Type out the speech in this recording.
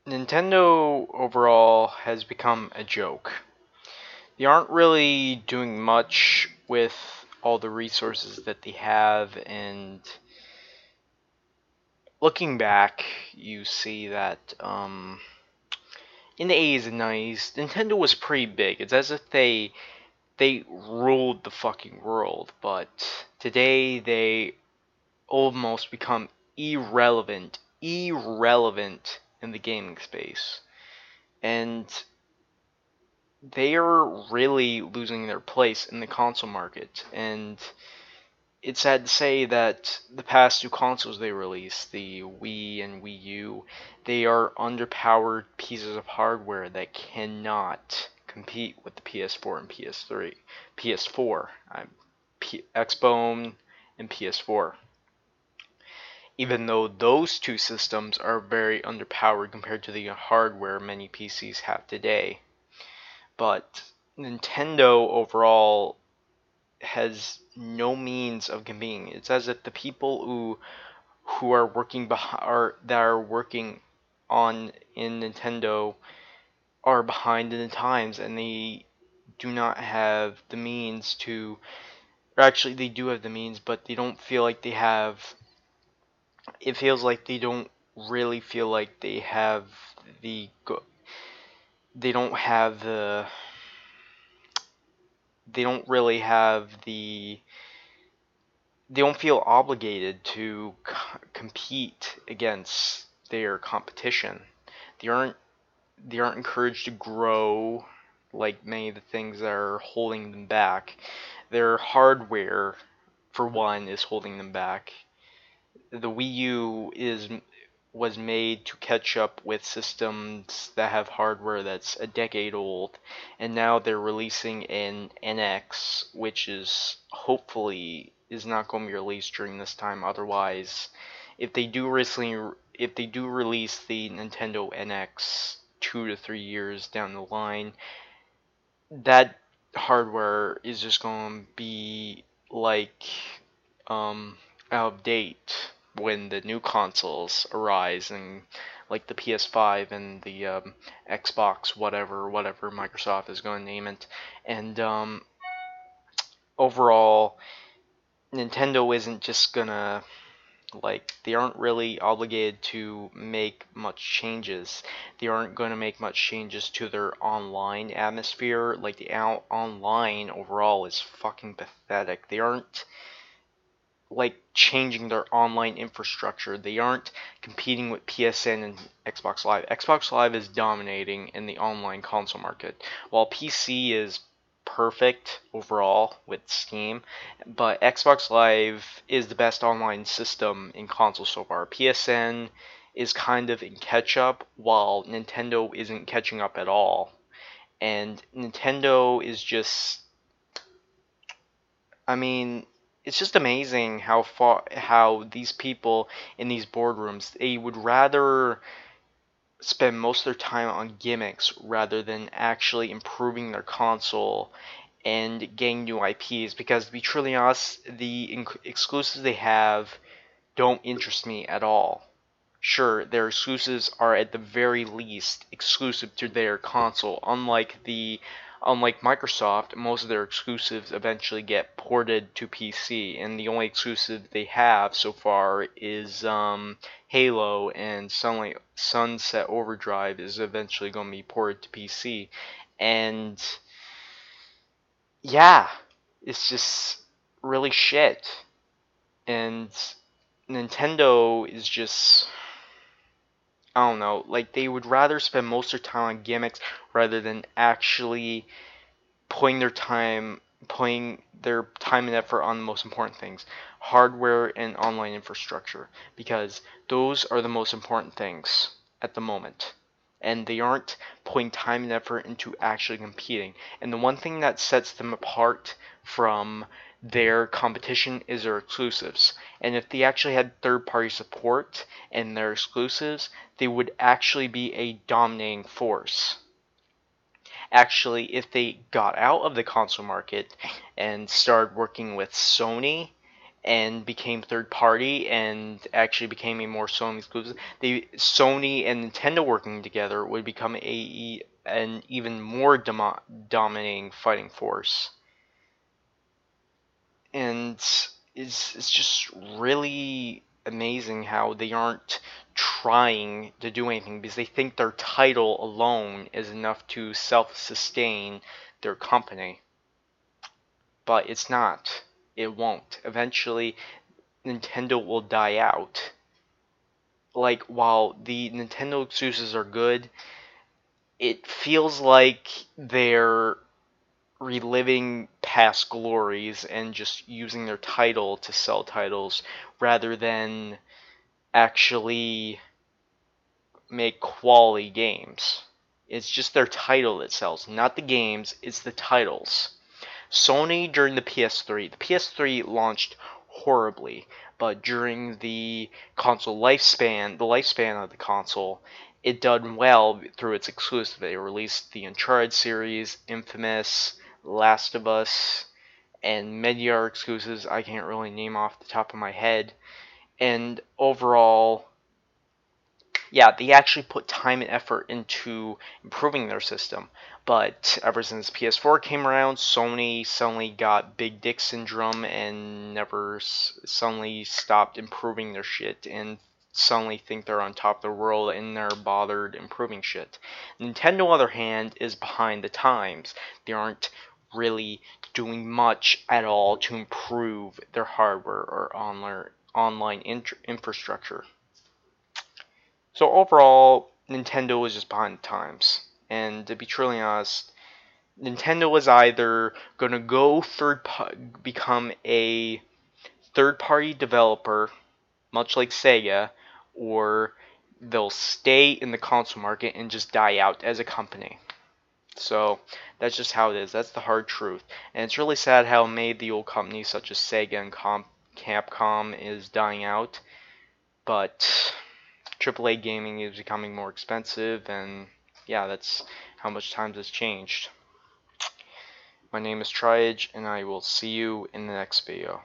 Nintendo overall has become a joke. They aren't really doing much with all the resources that they have, and looking back, you see that in the 80s and 90s, Nintendo was pretty big. It's as if they ruled the fucking world, but today they almost become irrelevant in the gaming space. And they are really losing their place in the console market. And it's sad to say that the past two consoles they released, the Wii and Wii U, they are underpowered pieces of hardware that cannot compete with the PS4 and PS3. PS4, Xbone, and PS4. Even though those two systems are very underpowered compared to the hardware many PCs have today. But Nintendo overall has no means of competing. It's as if the people who are working that are working on in Nintendo are behind in the times, and they do not have the means to. Or actually, they do have the means, but they don't feel like they have. It feels like they don't really feel like they have the. They don't have the. They don't really have the they don't feel obligated to compete against their competition. They aren't they aren't encouraged to grow like many of the things that are holding them back. Their hardware, for one, is holding them back. The Wii U is was made to catch up with systems that have hardware that's a decade old, and now they're releasing an NX, which is hopefully is not going to be released during this time. Otherwise, if they do release the Nintendo NX 2 to 3 years down the line, that hardware is just going to be like out of date when the new consoles arise, and like the PS5 and the Xbox, whatever Microsoft is going to name it. And overall, Nintendo isn't just gonna they aren't really obligated to make much changes. They aren't going to make much changes to their online atmosphere. Like the online overall is fucking pathetic. They aren't changing their online infrastructure. They aren't competing with PSN and Xbox Live. Xbox Live is dominating in the online console market, while PC is perfect overall with Steam, but Xbox Live is the best online system in console so far. PSN is kind of in catch up, while Nintendo isn't catching up at all. And Nintendo is just I mean, it's just amazing how these people in these boardrooms they would rather spend most of their time on gimmicks rather than actually improving their console and getting new IPs. Because to be truly honest, the exclusives they have don't interest me at all. Sure, their exclusives are at the very least exclusive to their console. Unlike Microsoft, most of their exclusives eventually get ported to PC, and the only exclusive they have so far is Halo, and Sunset Overdrive is eventually going to be ported to PC. And yeah, it's just really shit. And Nintendo is just I don't know, they would rather spend most of their time on gimmicks rather than actually putting their time and effort on the most important things, hardware and online infrastructure, because those are the most important things at the moment. And they aren't putting time and effort into actually competing. And the one thing that sets them apart from their competition is their exclusives. And if they actually had third party support and their exclusives, they would actually be a dominating force. Actually, if they got out of the console market and started working with Sony and became third party and actually became a more Sony exclusive, Sony and Nintendo working together would become an even more dominating fighting force. And it's just really amazing how they aren't trying to do anything because they think their title alone is enough to self-sustain their company. But it's not. It won't. Eventually, Nintendo will die out. Like, while the Nintendo exclusives are good, it feels like they're reliving past glories and just using their title to sell titles rather than actually make quality games. It's just their title that sells, not the games, it's the titles. Sony during the PS3 launched horribly, but during the console lifespan, the lifespan of the console, it done well through its exclusive. They released the Uncharted series, Infamous, Last of Us, and many other exclusives I can't really name off the top of my head. And overall, yeah, they actually put time and effort into improving their system. But ever since PS4 came around, Sony suddenly got big dick syndrome and never suddenly stopped improving their shit and suddenly think they're on top of the world and they're bothered improving shit. Nintendo, on the other hand, is behind the times. They aren't really doing much at all to improve their hardware or online infrastructure. So overall, Nintendo was just behind the times. And to be truly honest, Nintendo was either going to become a third-party developer, much like Sega, or they'll stay in the console market and just die out as a company. So that's just how it is. That's the hard truth. And it's really sad how made the old companies such as Sega and Capcom is dying out. But AAA gaming is becoming more expensive, and yeah, that's how much times has changed. My name is Triage, and I will see you in the next video.